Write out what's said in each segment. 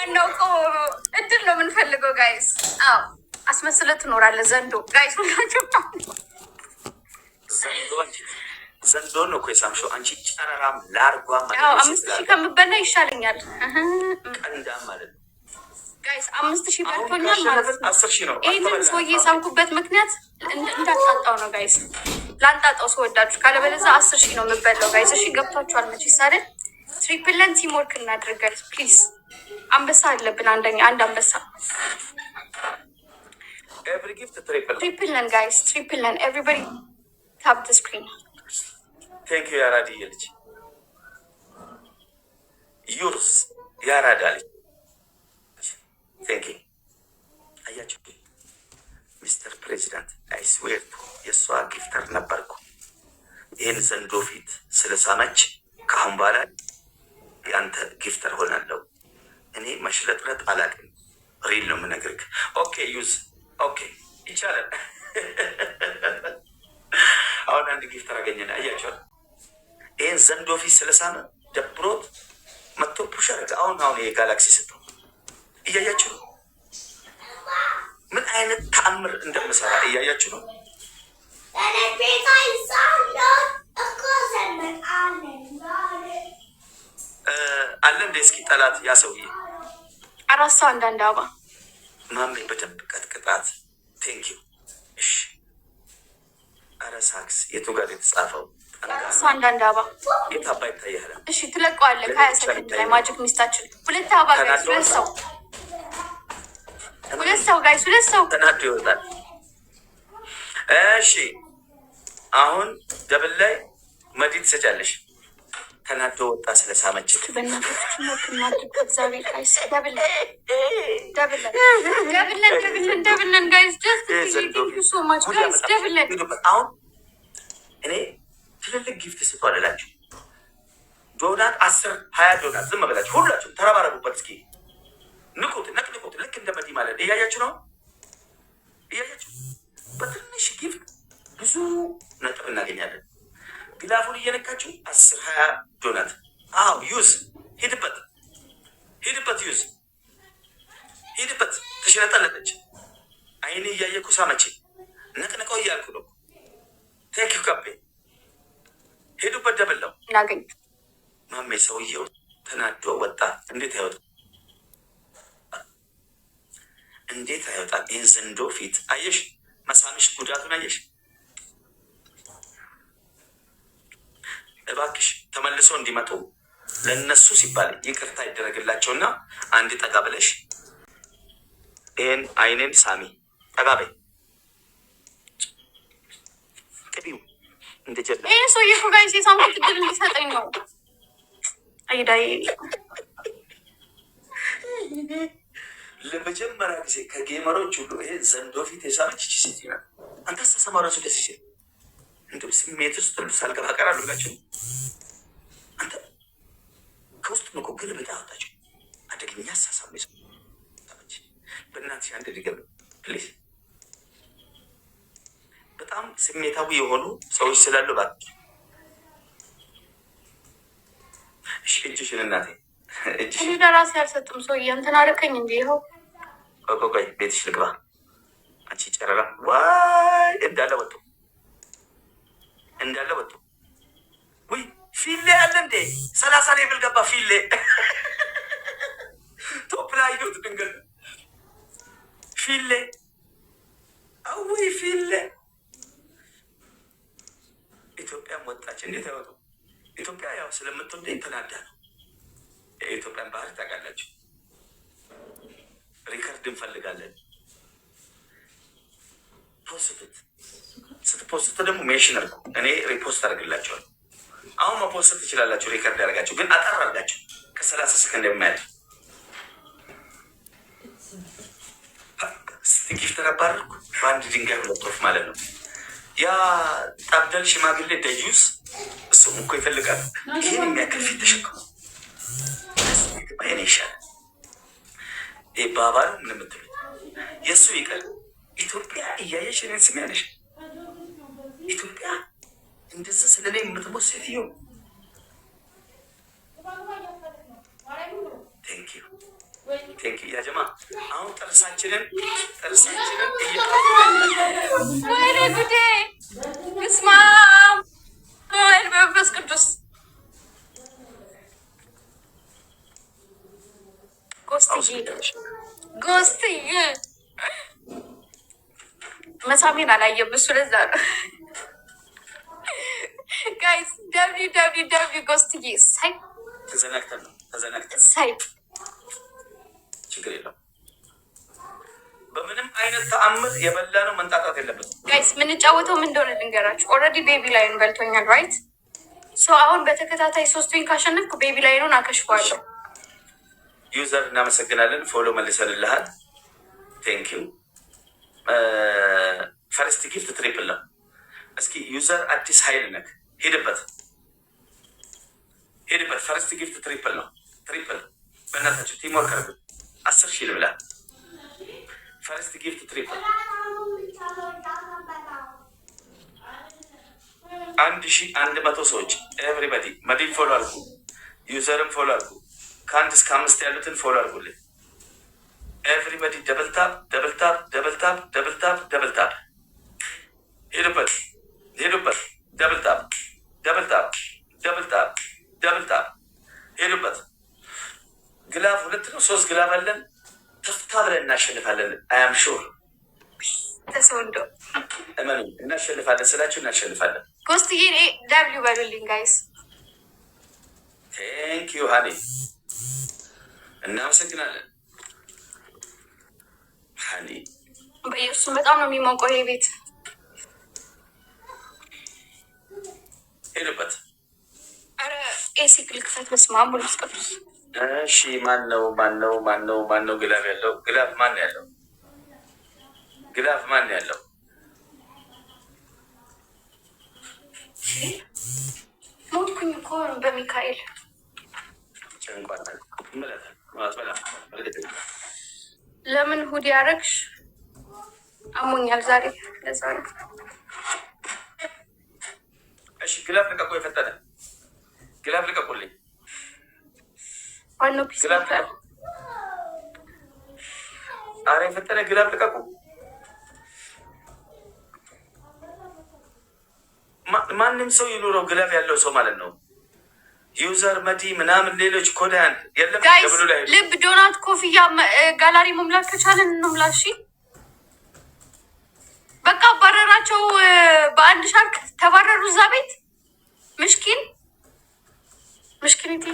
ዋናው እኮ እድል ነው የምንፈልገው ጋይስ። አዎ አስመስለህ ትኖራለህ። ዘንዶ ጋይስ ሁላችሁ ዘንዶ ነው እኮ የሳምሽው አንቺ ጨረራም ላርጓ ማለት ነው። 5000 ከምበላ ይሻለኛል። ቀንዳ ማለት ነው ጋይስ 5000 በልቶኛል ማለት ነው። 10000 ነው። ይሄንን ሰውዬ ሳምኩበት ምክንያት እንዳጣጣው ነው ጋይስ። ላንጣጣው ሰወዳችሁ ካለበለዚያ 10000 ነው የምበላው ጋይስ። እሺ ገብቷችኋል መቼስ አይደል? ትሪፕል ለን ቲም ወርክ እናድርግ ጋይስ ፕሊዝ። አንበሳ አለብን አንድ አንበሳ። ኤቭሪ ጊፍት ትሪፕል ለን ጋይስ ትሪፕል ለን ኤቭሪባዲ ታፕ ዘ ስክሪን። ቴንክ ዩ ያራዲ ልጅ ዩርስ ያራዳ ልጅ ቴንክ ዩ። አያችሁ ሚስተር ፕሬዚዳንት አይ ስዌር የእሷ ጊፍተር ነበርኩ። ይህን ዘንዶ ፊት ስለሳመች ከአሁን በኋላ የአንተ ጊፍተር ሆናለሁ። እኔ መሽለጥለጥ አላውቅም። ሪል ነው የምነግርህ። ኦኬ ዩዝ ኦኬ ይቻላል። አሁን አንድ ጊፍተር አገኘን። አያቸዋል ይህን ዘንዶ ፊት ስለሳመ ደብሮት መቶ ፑሽ አደረገ። አሁን ይሄ ጋላክሲ ስተው እያያችሁ ነው ምን አይነት ተአምር እንደምሰራ እያያችሁ ነው። አለ እንደ እስኪ ጠላት ያሰውዬ 4 ሰው አንዳንድ አባ ማሜ በደንብ ቀጥቅጣት። ቴንክ ዩ። እሺ አረ ሳክስ የቱ ጋር የተጻፈው? 4 ሰው አንዳንድ አባ የት አባ ይታያል? እሺ ትለቀዋለህ። 20 ሰከንድ ላይ ማጂክ ሚስታችን 2 አባ ጋይስ 2 ሰው 2 ሰው ጋይስ 2 ሰው ተናዶ ይወጣል። እሺ አሁን ደብል ላይ መዲ ትሰጫለሽ። ተናዶ ወጣ ስለሳመች በእናታችሁ ነው ከማድረግ እግዚአብሔር ጋይስ ደብል ጋይስ ጀስት ቴንክ ዩ ሶ ማች ጋይስ ደብል። አሁን እኔ ትልልቅ ጊፍት ስጧልላችሁ ዶናት 10-20 ዶናት ዝም ብላችሁ ሁላችሁም ተረባረቡበት። እስኪ ንቁት ነቅንቁት። ልክ እንደ መዲ ማለት እያያችሁ ነው። እያያችሁ በትንሽ ጊፍት ብዙ ነጥብ እናገኛለን። ግላፉን እየነካችሁ 10-20 ዶናት። አዎ ዩዝ ሂድበት ዩዝ ሂድበት። ተሽለጠለጠች። አይኔ እያየኩ ሳመቼ ነቅንቀው እያልኩ ነው። ቴንክ ዩ ካፔ ሄዱበት። ደበላው እናገኝ ማሜ ሰውየው ተናዶ ወጣ። እንዴት አይወጣ? እንዴት አይወጣ? ይህን ዘንዶ ፊት አየሽ? መሳምሽ ጉዳቱን አየሽ? እባክሽ ተመልሶ እንዲመጡ ለነሱ ሲባል ይቅርታ ይደረግላቸውና አንድ ጠጋ ብለሽ ይህን አይኔን ሳሚ ጠጋ በይ። ቅቢው እንደጀላ ይህ ሰውዬ እኮ ጋይስ የሳምንት እድል እንዲሰጠኝ ነው። አይዳይ ለመጀመሪያ ጊዜ ከጌመሮች ሁሉ ይሄ ዘንዶ ፊት የሳመች ቺ ሴት ይላል። አንተ አስተሰማ ራሱ ደስ ይችል እንደ ስሜት ውስጥ ሁሉ ሳልገባ ቀራሉ ብላችሁ አንተ ከውስጥ ነው ኮግል በጣ አወጣችሁ። አደገኛ አሳሳብ ነው። በእናትሽ አንድ ድገም ፕሊዝ። በጣም ስሜታዊ የሆኑ ሰዎች ስላሉ እባክህ እሺ እጅሽን እናቴ እጅሽን እኔ ለራሴ አልሰጥም። ሰውዬ እንትን አደረከኝ እንዴ? ይኸው ቆይ ቤትሽ ልግባ። አንቺ ጨረራ ዋይ እንዳለ ወጡ። ውይ ፊሌ አለ እንዴ? 30 ሌቭል ገባ ፊሌ። ቶፕ ላይ ይወጥ ድንገት ፊሌ። አውይ ፊሌ ኢትዮጵያም ወጣች። እንዴት አይወጡ? ኢትዮጵያ ያው ስለምትወደኝ ተናዳ ነው። የኢትዮጵያን ባህል ታውቃላችሁ። ሪከርድ እንፈልጋለን። ፖስት ስትፖስት ደግሞ ሜንሽን አድርጉ። እኔ ሪፖስት አድርግላቸዋል። አሁን መፖስት ትችላላችሁ። ሪከርድ ያደርጋችሁ ግን አጠር አድርጋችሁ ከ30 ሰከንድ የማያልፍ ጊፍተር አባረርኩ። በአንድ ድንጋይ 2 ወፍ ማለት ነው። ያ ጠብደል ሽማግሌ ደዩስ እሱም እኮ ይፈልጋል። ይህን የሚያክል ፊት ተሸክሙ ይኔ ይሻላል። ይህ ባባሉ ምን የምትሉት የእሱ ይቀል። ኢትዮጵያ እያየሽ እኔን ስም ያለሽ ኢትዮጵያ እንደዚህ ስለኔ የምትሞት ሴትዮ ቴንክ ዩ ቴንክ ያጀማ። አሁን ጥርሳችንን ወይኔ ጉዴ! በስመ አብ መንፈስ ቅዱስ። ጎስትዬ መሳሜን አላየም እሱ፣ ለዛ ነው ጋይስ። ደብሊው ጎስትዬ ሳይ ተዘናግተን ሳይ ችግር የለውም። በምንም አይነት ተአምር የበላ ነው መንጣጣት የለበትም ጋይስ። የምንጫወተው ምን እንደሆነ ልንገራችሁ። ኦልሬዲ ቤቢ ላይን በልቶኛል ራይት። አሁን በተከታታይ 3 ካሸነፍኩ ቤቢ ላይኑን አከሽፈዋለሁ። ዩዘር እናመሰግናለን። ፎሎ መልሰንልሃል። ቴንክ ዩ። ፈርስት ጊፍት ትሪፕል ነው። እስኪ ዩዘር አዲስ ሀይል ነክ ሄድበት። ፈርስት ጊፍት ትሪፕል ነው። ትሪፕል በእናታችሁ ቲም ወርክ አድርጉ። 10,000 ልብላ። ፈርስት ጊፍት ትሪፕል 1100 ሰዎች ኤቭሪባዲ መዲን ፎሎ አድርጉ። ዩዘርም ፎሎ አድርጉ። ከ1 እስከ 5 ያሉትን ፎሎ አድርጉልኝ። ኤቭሪባዲ ደብልታፕ። ሄዱበት። ደብልታፕ ሄዱበት። ግላፍ 2 ነው 3 ግላፍ አለን። ተፍታ ብለን እናሸንፋለን። አያም ሹር ተሰውንዶ እመኑ፣ እናሸንፋለን ስላችሁ እናሸንፋለን። ጎስትዬ ደብሊው በሉልኝ ጋይስ። ቴንክ ዩ ሃኒ፣ እናመሰግናለን ሃኒ። በኢየሱስ በጣም ነው የሚሞቀው ይሄ ቤት። ሄዱበት። አረ ኤሲ ክልክፈት። በስመ አብ ወወልድ ወመንፈስ ቅዱስ። እሺ ማን ነው ግላፍ ያለው? ግላፍ ማን ያለው? ሞትኩኝ እኮ በሚካኤል። ለምን ሁዲ ያረግሽ? አሞኛል ዛሬ ለዛ ነው። እሺ ግላፍ ልቀቁ። የፈጠነ ግላፍ ልቀቁልኝ። ዋናው ፒስ ነበር። አረ የፈጠነ ግላፍ ልቀቁ። ማንም ሰው ይኑረው ግላፍ ያለው ሰው ማለት ነው። ዩዘር መዲ ምናምን ሌሎች ኮዳን የለም። ጋይስ ልብ ዶናት ኮፍያ ጋላሪ መሙላት ከቻለን እንሙላ። እሺ በቃ አባረራቸው። በአንድ ሻርክ ተባረሩ እዛ ቤት። ምሽኪኒቲ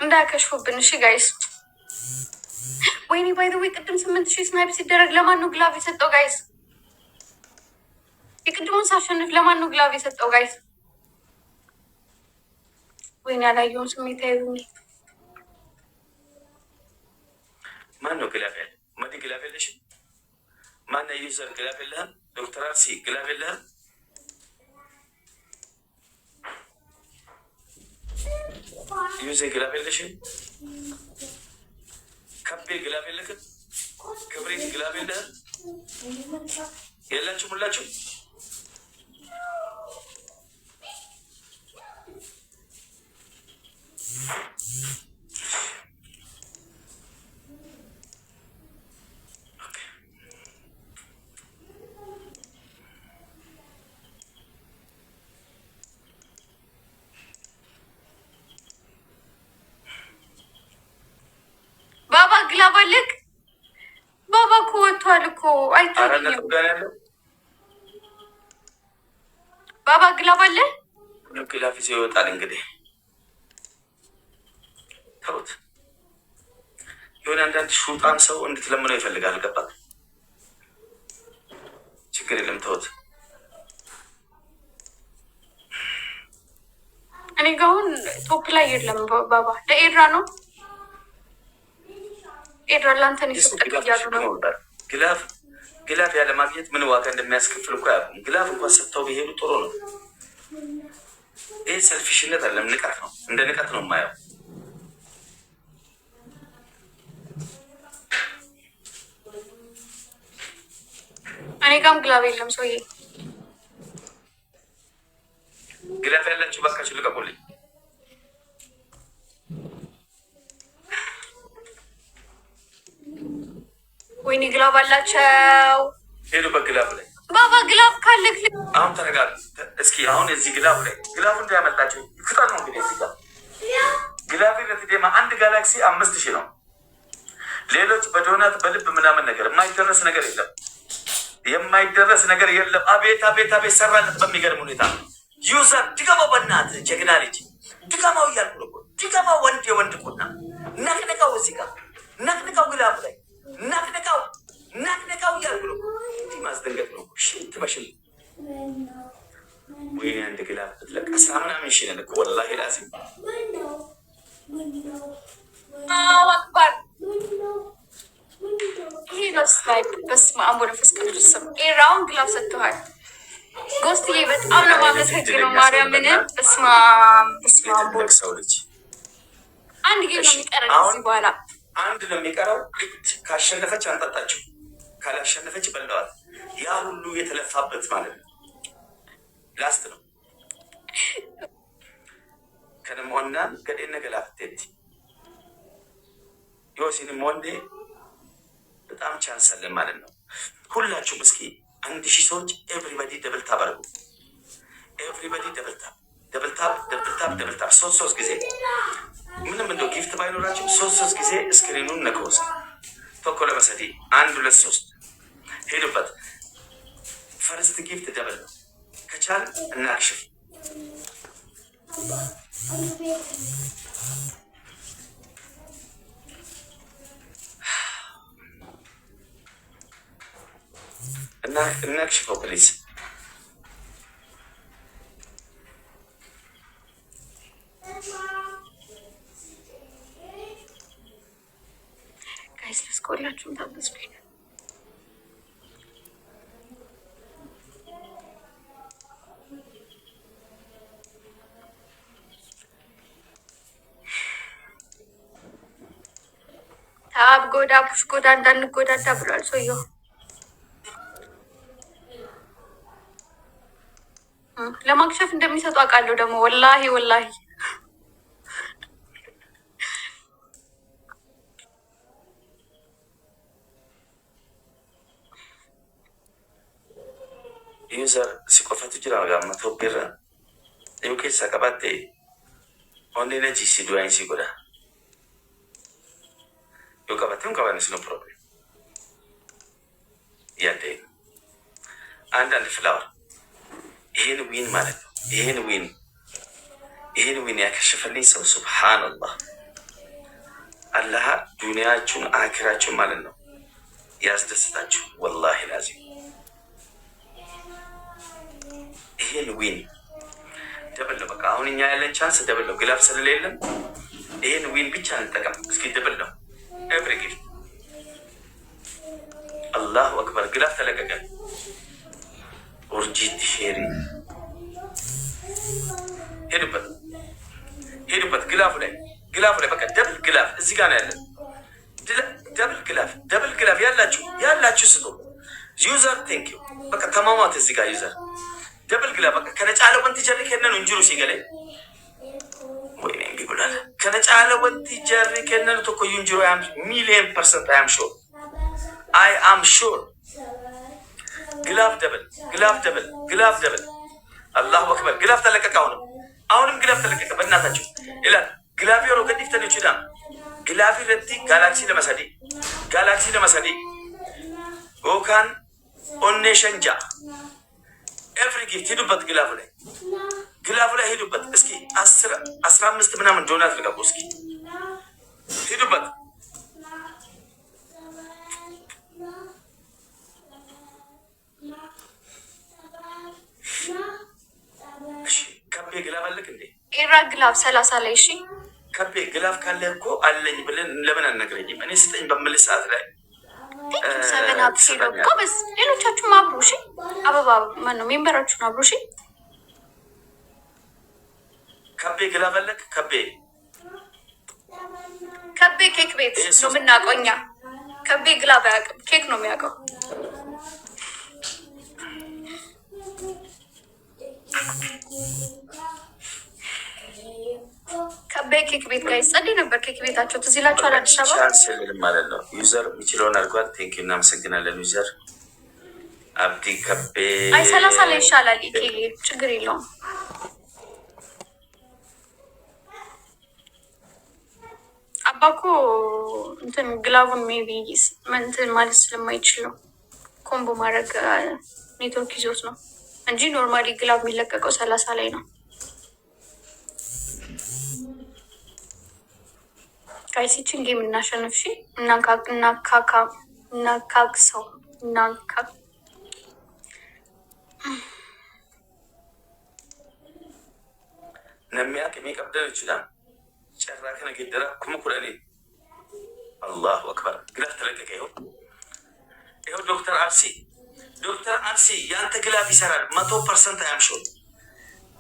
እንዳያከሽፉብን። እሺ ጋይስ። ወይኔ ባይ ዘ ወይ ቅድም 8,000 ስናይፕ ሲደረግ ለማን ነው ግላቭ የሰጠው ጋይስ? የቅድሙን ሳሸንፍ ለማን ነው ግላቭ የሰጠው ጋይስ? ወይኔ ያላየውን ስሜት አይሉኝ። ማን ነው ግላቭ ያለ? መዲ ግላቭ የለሽ? ማን ነው ዩዘር ግላቭ የለህም? ዶክተር አርሲ ግላቭ የለህም? ዩዜ ግላቭ የለሽም? ከቤ ግላቭ የለክም? ክብሬት ግላቭ የለህም? የላችሁም ሁላችሁ? ባባ ግላቭ አለክ? ባባ እኮ ወጥቷል እኮ አይታየኝም። ባባ ግላቭ አለ? ግላቭ ይዞ ይወጣል እንግዲህ። ተውት። የሆነ አንዳንድ ሹጣን ሰው እንድትለምነው ይፈልጋል። ገባ? ችግር የለም ተውት። እኔ ጋ አሁን ቶፕ ላይ የለም ባባ። ለኤድራ ነው። ኤድራ ላንተን ይሰጠቅ እያሉ ነው። ግላፍ ያለ ማግኘት ምን ዋጋ እንደሚያስከፍል እኮ ያቁም። ግላፍ እንኳን ሰጥተው ቢሄዱ ጥሩ ነው። ይህ ሰልፊሽነት አለም፣ ንቀት ነው። እንደ ንቀት ነው የማየው። እኔ ጋም ግላፍ የለም ሰውዬ። ግላፍ ያላችሁ ባካችሁ ልቀቁልኝ። ወይኔ ግላብ አላቸው። ሄዱበት ግላብ ላይ ባባ ግላብ ካለክ አሁን ተረጋግ እስኪ። አሁን እዚህ ግላብ ላይ ግላቡ እንዳያመልጣቸው ፍጠን ነው እንግዲህ እዚህ ጋር ግላብ ለትዴማ አንድ ጋላክሲ 5000 ነው። ሌሎች በዶናት በልብ ምናምን ነገር የማይደረስ ነገር የለም፣ የማይደረስ ነገር የለም። አቤት አቤት አቤት ሰራለት በሚገርም ሁኔታ። ዩዘር ድገማው፣ በእናትህ ጀግና ልጅ ድገማው እያልኩ ነው። ድገማው ወንድ የወንድ ቁና ነቅንቃው፣ እዚህ ጋር ነቅንቃው፣ ግላቡ ላይ ነቅንቃው፣ ነቅንቃው እያልኩ ነው። እንዲህ ማስደንገጥ ነው። ሽንት በሽንት ወይኔ አንድ ግላብ ብትለቅ 10 ምናምን ሺህ ነን እኮ ወላሂ ላዚም አክበር። ይሄ ነው ስናይፕ። በስመ አብ ወመንፈስ ቅዱስ ስም ኤራውን ግላብ ሰጥተዋል። ጎስትዬ በጣም ነው የማመሰግነው ማርያምን። በስመ አብ በስመ አብ። ሰው ልጅ አንድ ጌም ነው የሚቀረን እዚህ በኋላ አንድ ነው የሚቀረው። ካሸነፈች አንጠጣቸው፣ ካላሸነፈች በለዋል። ያ ሁሉ የተለፋበት ማለት ነው። ላስት ነው ከነሞናን ገዴነ ገላፍቴት ዮሲንም ወንዴ በጣም ቻንስ አለን ማለት ነው። ሁላችሁም እስኪ 1000 ሰዎች ኤቭሪባዲ ደብል ታፕ አድርጉ። ኤቭሪባዲ ደብል ታፕ ደብል ታፕ ደብል ታፕ ደብል ታፕ 3 ጊዜ ምንም እንደው ጊፍት ባይኖራችሁ 3 ጊዜ ስክሪኑን ነክሮስ ቶኮ ለመሰዲ 1 2 3 ሄዱበት። ፈርስት ጊፍት ደብል ነው። ከቻል እናክሽፍ እና እናክሽፈው ፕሊዝ። ጋይስ ለስኮላችሁም ታበስኩኝ። ታብ ጎዳ ፑሽ ጎዳ እንዳንጎዳዳ ብሏል ሰውየው። ለማክሸፍ እንደሚሰጡ አውቃለሁ ደግሞ ወላሂ ወላሂ። ዩዘር ሲቆፈቱ ጅራ ጋማ ቶቢራ ዩኬሳ ቀባቴ ኦንዴነጂ ሲዱዋይን ሲጎዳ ዩ ቀባቴም ቀባኒስ ነው ፕሮብሌም ያደ አንዳንድ ፍላወር ይሄን ዊን ማለት ነው። ይሄን ዊን ያከሸፈልኝ ሰው ሱብሃንአላህ አላህ ዱንያችሁን አኺራችሁን ማለት ነው ያስደስታችሁ። ወላሂ ላዚም ይሄን ዊን ደብል ነው። በቃ አሁን እኛ ያለን ቻንስ ደብል ነው። ግላፍ ስለሌለም ይሄን ዊን ብቻ እንጠቀም እስኪ። ደብል ነው ኤቭሪ ጊፍት። አላሁ አክበር። ግላፍ ተለቀቀ። ኦርጂት ሼሪ ሄዱበት ግላፉ ላይ በቃ ደብል ግላፍ እዚህ ጋር ነው ያለን። ደብል ግላፍ ያላችሁ ስጡ። ዩዘር ቴንክ ዩ በቃ ተማማት እዚህ ጋር ዩዘር ደብል ግላፍ በቃ ከነጫለ ወንቲ ጀሪ ከነኑ እንጅሩ ሲገለኝ ወይኔ እንግብላል ከነጫለ ወንቲ ጀሪ ከነኑ ተኮ እንጅሩ ያም ሚሊየን ፐርሰንት አይ አም ሹር ግላፍ ደብል አላሁ አክበር። ግላፍ ተለቀቀ። አሁንም ግላፍ ተለቀቀ። በእናታችሁ ይላል ግላፍ የሮ ገዲፍ ተነችዳ ግላፍ ረቲ ጋላክሲ ለመሰዲ ኦካን ኦኔ ሸንጃ ኤቭሪ ጊፍት ሂዱበት። ግላፉ ላይ ሂዱበት። እስኪ 15 ምናምን ዶናት ልቀቁ እስኪ ሂዱበት። ከቤ ግላፍ አለክ እንዴ? ኤራ ግላፍ 30 ላይ እሺ። ከቤ ግላፍ ካለ እኮ አለኝ ብለን ለምን አልነግረኝም? እኔ ስጠኝ በምልህ ሰዓት ላይ ሰበና ብሲዶ ጎበዝ። ሌሎቻችሁም አብሩ እሺ። አበባ ማነው ሜምበራችሁን አብሩ እሺ። ከቤ ግላፍ አለክ? ከቤ ኬክ ቤት ነው የምናውቀው እኛ። ከቤ ግላፍ አያውቅም፣ ኬክ ነው የሚያውቀው። ከቤኬክ ቤት ጋር ጸዴ ነበር። ኬክ ቤታቸው ትዝ ይላችኋል? አዲስ አበባ ቻንስ የለንም ማለት ነው። ዩዘር የሚችለውን አድርጓል። ቴንክ ዩ እናመሰግናለን ዩዘር አብዲ ከቤ። አይ 30 ላይ ይሻላል። ኢኬ ችግር የለውም። አባኮ እንትን ግላቡን ሜቢ እንትን ማለት ስለማይችል ነው ኮምቦ ማድረግ ኔትወርክ ይዞት ነው እንጂ ኖርማሊ ግላብ የሚለቀቀው 30 ላይ ነው። ጋይሲችን ጌም እናሸንፍ። እሺ እናካክሰው ነሚያቅ የሚቀብደን ይችላል። ጨራ ከነገደራ ኩምኩረኔ አላሁ አክበር ግላፍ ተለቀቀ። ይኸው ዶክተር አርሲ ያንተ ግላፍ ይሰራል 100% አያምሾ።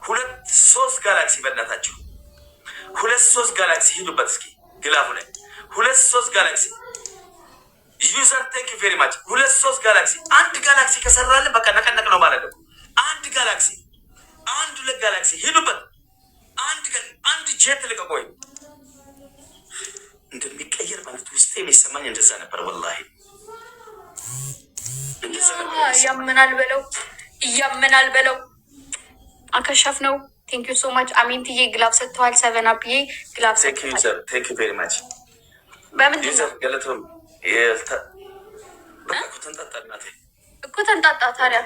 2-3 ጋላክሲ በእናታቸው 2-3 ጋላክሲ ሂዱበት እስኪ ግላፉ ላይ 2-3 ጋላክሲ ዩዘር ቴንክ ዩ ቬሪ ማች። 2-3 ጋላክሲ አንድ ጋላክሲ ከሰራልን በቃ ነቀነቅ ነው ማለት ነው። አንድ ጋላክሲ 1-2 ጋላክሲ ሂዱበት። አንድ ጄት ልቀቆይ እንደሚቀየር ማለት ውስጥ የሚሰማኝ እንደዛ ነበር። ወላሂ እያመናል በለው አከሻፍ ነው። ቴንክ ዩ ሶ ማች አሚንትዬ ግላብ ሰጥተዋል። 7 ግላብ ሰጥተዋል። ቴንክ ዩ ቬሪ ማች። በምንድን ነው ገለቶም ተንጣጣ እኮ ተንጣጣ። ታዲያ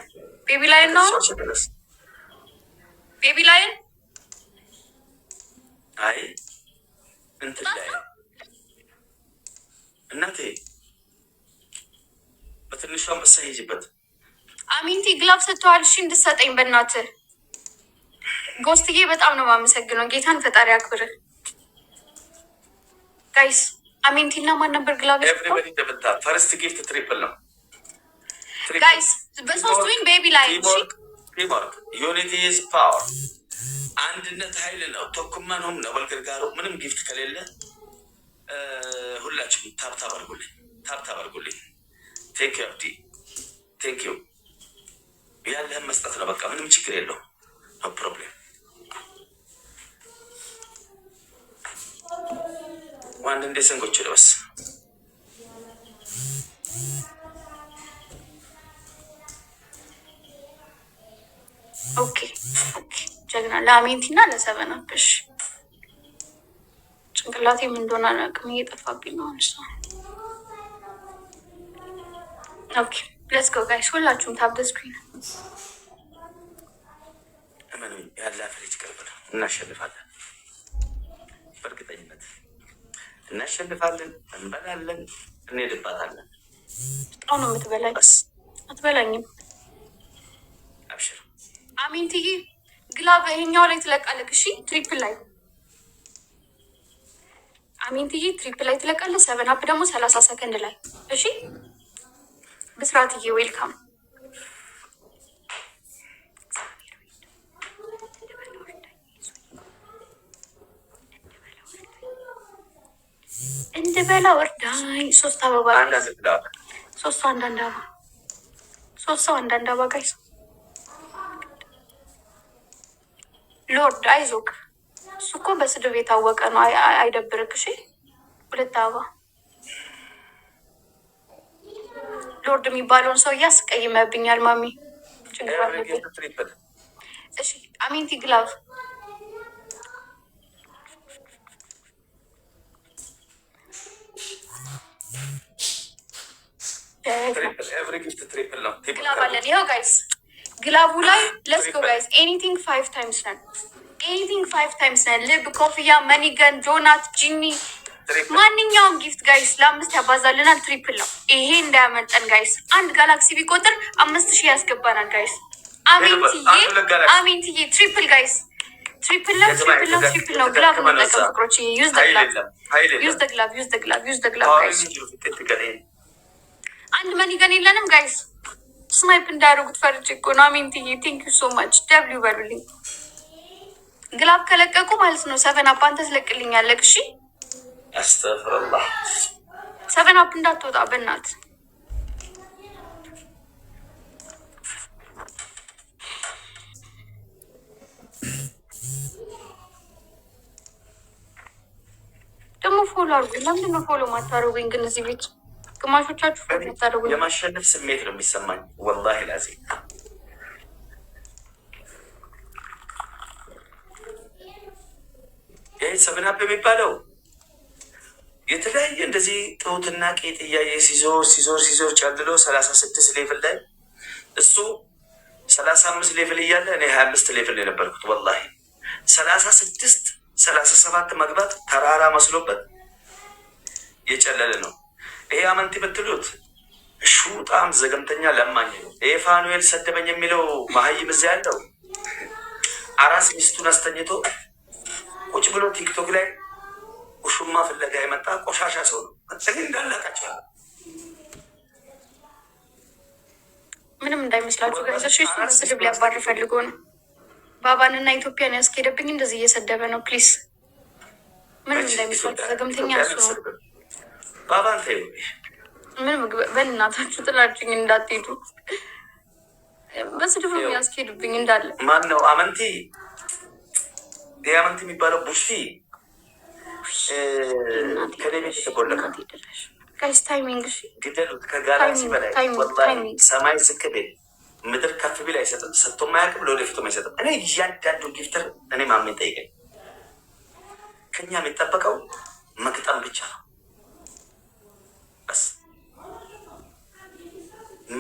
ቤቢ ላይን ነው ቤቢ ላይን አይ እንትን ላይ እናቴ በትንሿ አንበሳ ሄጅበት። አሚንቲ ግላብ ሰጥተዋል። እሺ እንድሰጠኝ በእናትህ ጎስትዬ በጣም ነው የማመሰግነው። ጌታን ፈጣሪ አክብር። ጋይስ አሚንቲ እና ማን ነበር ግላብ? ኤቭሪባዲ ደብታ ፈርስት ጊፍት ትሪፕል ነው ጋይስ። በሶስት ዊን ቤቢ ላይ ቲምወርክ ዩኒቲ ኢዝ ፓወር። አንድነት ኃይል ነው። ተኩማንም ነው በልገርጋሩ ምንም ጊፍት ከሌለ ሁላችሁም ታብታብ አድርጉልኝ። ቴንክ ዩ አብዲ ቴንክ ዩ። ያለህን መስጠት ነው በቃ ምንም ችግር የለው። ኖ ፕሮብሌም። ዋንድ እንደ ሰንጎች ለበስ ኦኬ ጀግና ለአሜንቲ እና ለ7 አፕሽ ጭንቅላቴ ምን እንደሆነ አላውቅም፣ እየጠፋብኝ ነው። ኦኬ ሌትስ ጎ ጋይስ፣ ሁላችሁም ታብ ዘ ስክሪን። እመኑኝ ያለ ፍሬጅ ቅርብ ነው። እናሸንፋለን፣ በእርግጠኝነት እናሸንፋለን። እንበላለን፣ እንሄድባታለን። በጣም ነው የምትበላኝ። አትበላኝም። አብሽር አሚንትዬ ግላብ ይሄኛው ላይ ትለቃለህ። እሺ ትሪፕል ላይ አሚንትዬ ትሪፕል ላይ ትለቃለህ። 7 አፕ ደግሞ 30 ሰከንድ ላይ። እሺ ብስራትዬ ዌልካም። እንድበላ ወርዳኝ። 3 አበባ 3 ሰው አንዳንድ አበባ 3 ሰው አንዳንድ አበባ ጋይስ። ሎርድ አይዞክ፣ እሱ እኮ በስድብ የታወቀ ነው። አይደብርክ። እሺ 2 አበባ ሎርድ የሚባለውን ሰው እያስቀይመብኛል። ማሚ ችግር አለብኝ። እሺ አሚንቲ ግላቭ ግላቭ አለን። ይኸው ጋይስ ግላቡ ላይ ለስ ጎ ጋይስ። ኤኒቲንግ 5 ታይምስ ነን። ኤኒቲንግ 5 ታይምስ ነን። ልብ፣ ኮፍያ፣ መኒገን፣ ዶናት፣ ጂኒ ማንኛውም ጊፍት ጋይስ ለ5 ያባዛልናል። ትሪፕል ነው ይሄ እንዳያመልጠን ጋይስ። አንድ ጋላክሲ ቢቆጥር 5000 ያስገባናል ጋይስ። አሚንትዬ ትሪፕል ጋይስ፣ ትሪፕል ነው። ግላብ እንጠቀም ፍቅሮች። ዩዝ ደ ግላብ ጋይስ። አንድ መኒገን የለንም ጋይስ። ስናይፕ እንዳያደርጉት ፈርጅ እኮ ነው። አሚንትዬ ቴንክ ዩ ሶ ማች። ደብሊው በሉልኝ። ግላብ ከለቀቁ ማለት ነው 7 አፕ አንተ ትለቅልኛለህ። እሺ አስተፍርላህ 7 አፕ እንዳትወጣ በእናት። ደግሞ ፎሎ አድርጉኝ። ለምንድን ነው ፎሎ ማታደርጉኝ ግን? እዚህ ቤት ግማሾቻችሁ ፎሎ ማታደርጉኝ። የማሸነፍ ስሜት ነው የሚሰማኝ ወላሂ ላዚ። ይህ ሰብናፕ የሚባለው የተለያየ እንደዚህ ጡትና ቄጥ እያየ ሲዞር ጨልሎ 36 ሌቭል ላይ እሱ 35 ሌቭል እያለ እኔ 25 ሌቭል የነበርኩት ወላሂ 36 37 መግባት ተራራ መስሎበት የጨለለ ነው። ይሄ አመንት የምትሉት ሹጣም ዘገምተኛ ለማኝ ነው። ይሄ ፋኑኤል ሰደበኝ የሚለው መሀይም እዚያ ያለው አራስ ሚስቱን አስተኝቶ ቁጭ ብሎ ቲክቶክ ላይ ውሹማ ፍለጋ የመጣ ቆሻሻ ሰው ነው። እንዳላቃቸዋል ምንም እንዳይመስላችሁ ጋይሶች። ስድብ ሊያባር ፈልጎ ነው። ባባንና ኢትዮጵያን ያስኬደብኝ እንደዚህ እየሰደበ ነው። ፕሊስ ምንም እንዳይመስላችሁ። ዘገምተኛ እሱ ነው። ባባን ተይው። ምንም በእናታችሁ ጥላችኝ እንዳትሄዱ። በስድብ ነው ያስኬድብኝ እንዳለ። ማን ነው አመንቲ? ይህ አመንቲ የሚባለው ቡሺ ከሌቤት የተቦለቀ ጋይስ ታይሚንግ ግደሉት። ከጋላክሲ በላይ ወላሂ ሰማይ ዝቅ ቢል ምድር ከፍ ቢል አይሰጥም። ሰጥቶ ማያውቅም፣ ለወደፊቱም አይሰጥም። እኔ እያንዳንዱ ጊፍተር እኔ ማሜን ጠይቀኝ። ከኛ የሚጠበቀው መግጠም ብቻ ነው። በስ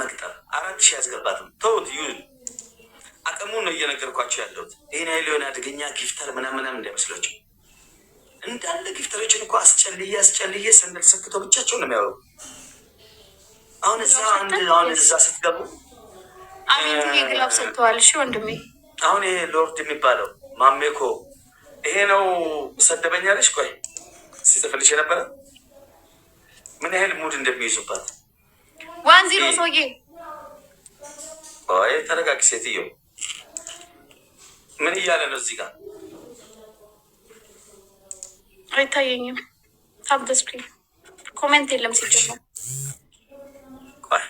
መግጠም 4000 ያስገባትም ተውት። ይሁን አቅሙን ነው እየነገርኳቸው ያለሁት። ይህን ያህል የሆነ አደገኛ ጊፍተር ምናምን እንዳይመስላቸው። እንዳለ ጊፍተሮችን እኮ አስጨልዬ ሰንደል ሰክቶ ብቻቸው ነው የሚያወሩ። አሁን እዛ ስትገቡ አሜን ግላብ ሰጥተዋል። እሺ ወንድሜ፣ አሁን ይሄ ሎርድ የሚባለው ማሜኮ ይሄ ነው ሰደበኛለች። ቆይ ሲጽፍልሽ የነበረ ምን ያህል ሙድ እንደሚይዙባት 1-0 ሰውዬ። ቆይ ተረጋጊ ሴትዮ። ምን እያለ ነው እዚህ ጋር? አይታየኝም። ታብደስ ፕሊ ኮሜንት የለም ሲጀመር። ቆይ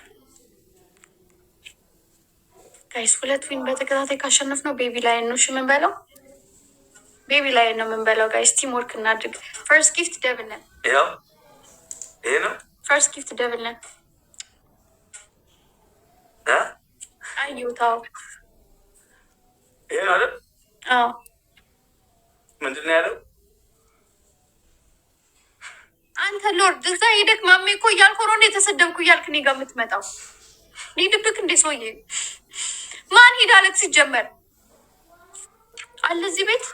ጋይስ 2 ዊን በተከታታይ ካሸነፍ ነው ቤቢ ላይን ነው የምንበላው። ቤቢ ላይን ነው የምንበላው ጋይስ። ቲም ወርክ እናድርግ። ፈርስት ጊፍት ደብል ነን። ያው ይሄ ነው ፈርስት ጊፍት ደብል ነን። አዩታው ይሄ ነው አይደል? አዎ ምንድን ነው ያለው? አንተ ሎርድ እዛ ሄደክ ማሜ እኮ እያልኩ ነው እንደ የተሰደብኩ እያልክ እኔ ጋር የምትመጣው ሊድብክ እንዴ? ሰውዬ ማን ሄድ አለክ? ሲጀመር አለ እዚህ ቤት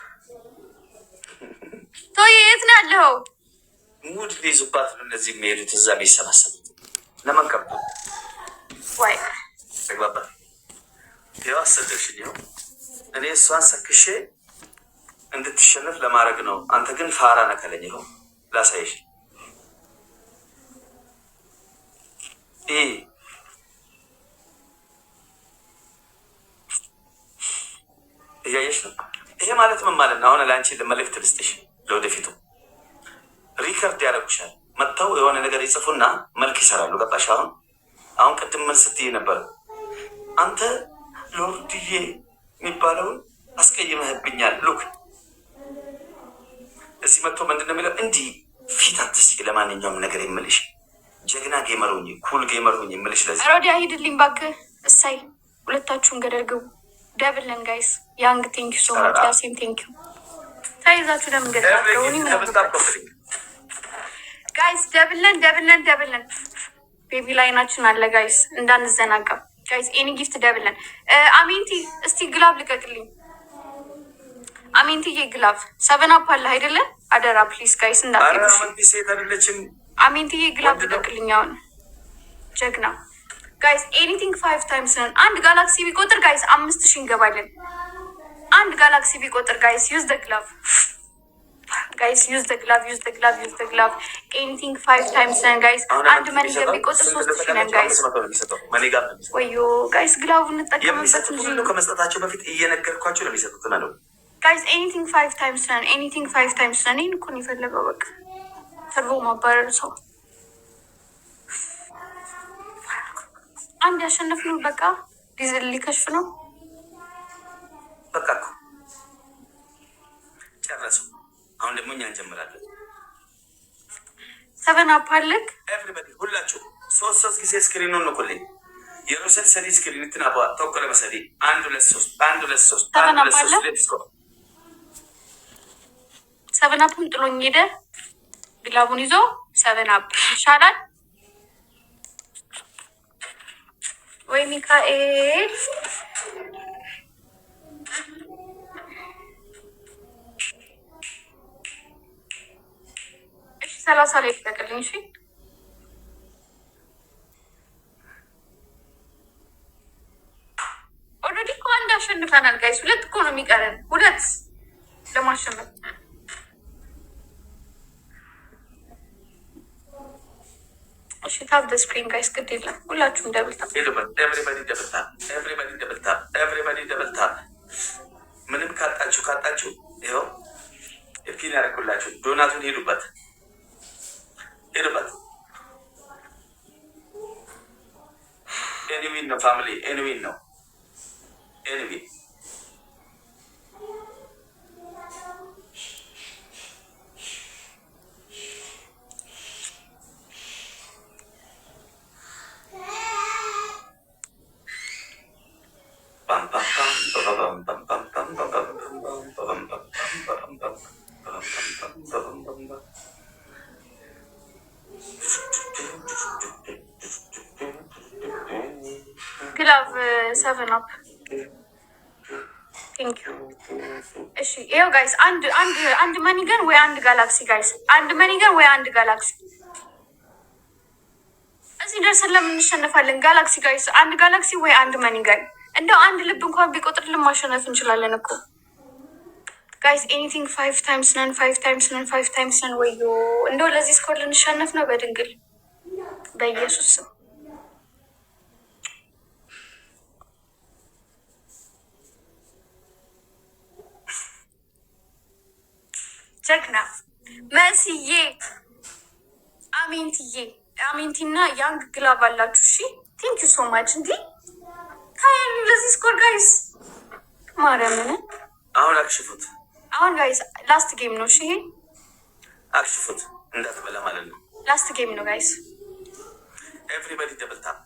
ሰውዬ የት ነው ያለኸው? ሙድ ሊይዙባት ነው እነዚህ የሚሄዱት እዛ የሚሰባሰቡት ለመንቀብ ወይ ተግባባ። ይኸው አሰደብሽኝ። ይኸው እኔ እሷን ሰክሼ እንድትሸነፍ ለማድረግ ነው። አንተ ግን ፋራ ነከለኝ። ይኸው ላሳይሽ። እያየሽ ነው። ይሄ ማለት ምን ማለት ነው? አሁን ለአንቺ መልእክት ልስጥሽ። ለወደፊቱ ሪከርድ ያደረጉሻል። መጥተው የሆነ ነገር ይጽፉና መልክ ይሰራሉ። ገባሽ? አሁን ቅድም ምን ስትይ ነበር? አንተ ሎርድዬ የሚባለውን አስቀይመህብኛል። ሉክ እዚህ መጥቶ ምንድን ነው የሚለው? እንዲህ ፊት አትስጪ። ለማንኛውም ነገር የምልሽ ጀግና ጌመር ሁኚ፣ ኩል ጌመር ሁኚ የምልሽ ለዚህ ሮዲያ ሂድልኝ እባክህ። እሳይ ሁለታችሁን ገደል ግቡ። ደብልን ጋይስ። ያንግ ቴንክ ዩ ሶ ማች። ያሴም ቴንክ ዩ። ተይዛችሁ ለምን ገደል አትገቡኝ? ጋይስ ደብልን ቤቢ ላይናችን አለ ጋይስ፣ እንዳንዘናጋ ጋይስ። ኤኒ ጊፍት ደብልን። አሜንቲ እስቲ ግላብ ልቀቅልኝ። አሜንቲዬ ግላብ 7 አፕ አለ አይደለ? አደራ ፕሊስ ጋይስ እንዳትሄዱ። አሜንቲዬ ግላብ ልቀቅልኝ። አሁን ጀግና ጋይስ። ኤኒቲንግ 5 ታይምስ ነን። አንድ ጋላክሲ ቢቆጥር ጋይስ 5000 እንገባለን። አንድ ጋላክሲ ቢቆጥር ጋይስ ዩዝ ደ ግላቭ ጋይስ፣ ዩዝ ደ ግላቭ። ኤኒቲንግ 5 ታይምስ ነን ጋይስ። አንድ መኒገር ቢቆጥር 3000 ነን ጋይስ። ወዮ ጋይስ ግላቡ እንጠቀምበት እንጂ ከመስጠታቸው በፊት እየነገርኳቸው ነው የሚሰጡት ነው ጋይስ። ኤኒቲንግ 5 ታይምስ ነን። ይህን እኮ ነው የፈለገው። በቃ ተርቦ ማባረር ሰው አንድ ያሸነፍነው በቃ ሊከሽፍ ነው። በቃ እኮ ጨረሱ። አሁን ደግሞ እኛ እንጀምራለን። 7 አፕ አለክ ኤቭሪባዲ ሁላችሁ 3 ጊዜ ስክሪኑን ነው ኩልኝ የሮሰል ሰዲ ስክሪን እንትን አባ ተወከለ መሰዲ 1 2 3 1 2 3 1 2 3 ሌትስ ጎ 7 አፕም ጥሎኝ ሄደ። ግላቡን ይዞ 7 አፕ ይሻላል ወይ ሚካኤል? እሺ 30 ላይ ተቀልኝ። እሺ ኦልሬዲ እኮ አንድ አሸንፈናል ጋይስ። 2 እኮ ነው የሚቀረን፣ 2 ለማሸነፍ። እሺ ታፕ ዘ ስክሪን ጋይስ፣ ግድ የለም ሁላችሁም ደብል ታፕ። ኤቭሪባዲ ደብል ታፕ፣ ኤቭሪባዲ ደብል ታፕ፣ ኤቭሪባዲ ደብል ታፕ። ምንም ካጣችሁ ይኸው የፒን ያደረኩላችሁ ዶናቱን ሄዱበት። ኤኒዊን ነው ፋሚሊ፣ ኤኒዊን ነው ኤኒዊን። ግላቭ 7 አፕ ቴንክ ዩ። እሺ ይኸው ጋይስ አንድ መኒገን ወይ አንድ ጋላክሲ ጋይስ፣ አንድ መኒገን ወይ አንድ ጋላክሲ። እዚህ ደርሰን ለምን እንሸነፋለን? ጋላክሲ ጋይስ፣ አንድ ጋላክሲ ወይ አንድ መኒገን። እንደው አንድ ልብ እንኳን ቢቆጥርልን ማሸነፍ እንችላለን እኮ ጋይስ። ኤኒቲንግ 5 ታይምስ ነን፣ 5 ታይምስ ነን፣ 5 ታይምስ ነን። ወዮ እንደው ለዚህ ስኮር ልንሸነፍ ነው በድንግል በኢየሱስ ስም። ጀግና መስዬ አሜንቲና ያንግ ግላብ አላችሁ። እሺ ቴንክ ዩ ሶ ማች። እንዲ ታይም ለዚህ ስኮር ጋይስ ማርያምን አሁን አክሽፉት። አሁን ጋይስ ላስት ጌም ነው። እሺ ይሄ አክሽፉት እንዳትበላ ማለት ነው። ላስት ጌም ነው ጋይስ። ኤቭሪባዲ ደብል ታፕ።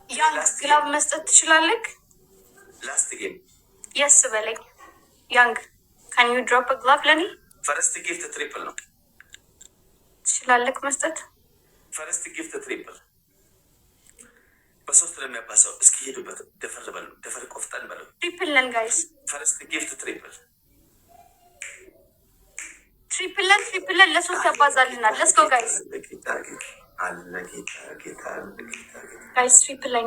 ያንግ ግላብ መስጠት ትችላለህ? ላስት ጌም የስ በለኝ ያንግ ካን ዩ ድሮፕ አ ግላቭ ለኔ? ፈርስት ጊፍት ትሪፕል ነው። ትችላለህ መስጠት? ፈርስት ጊፍት ትሪፕል በ3 ለሚያባዛው እስኪ ሄዱበት። ደፈር በሉ፣ ደፈር ቆፍጠን በሉ። ትሪፕል ነን ጋይስ። ፈርስት ጊፍት ትሪፕል ለን ለ3 ያባዛልናል። ሌትስ ጎ ጋይስ። አለ ጌታ ጋይስ ትሪፕል ላይ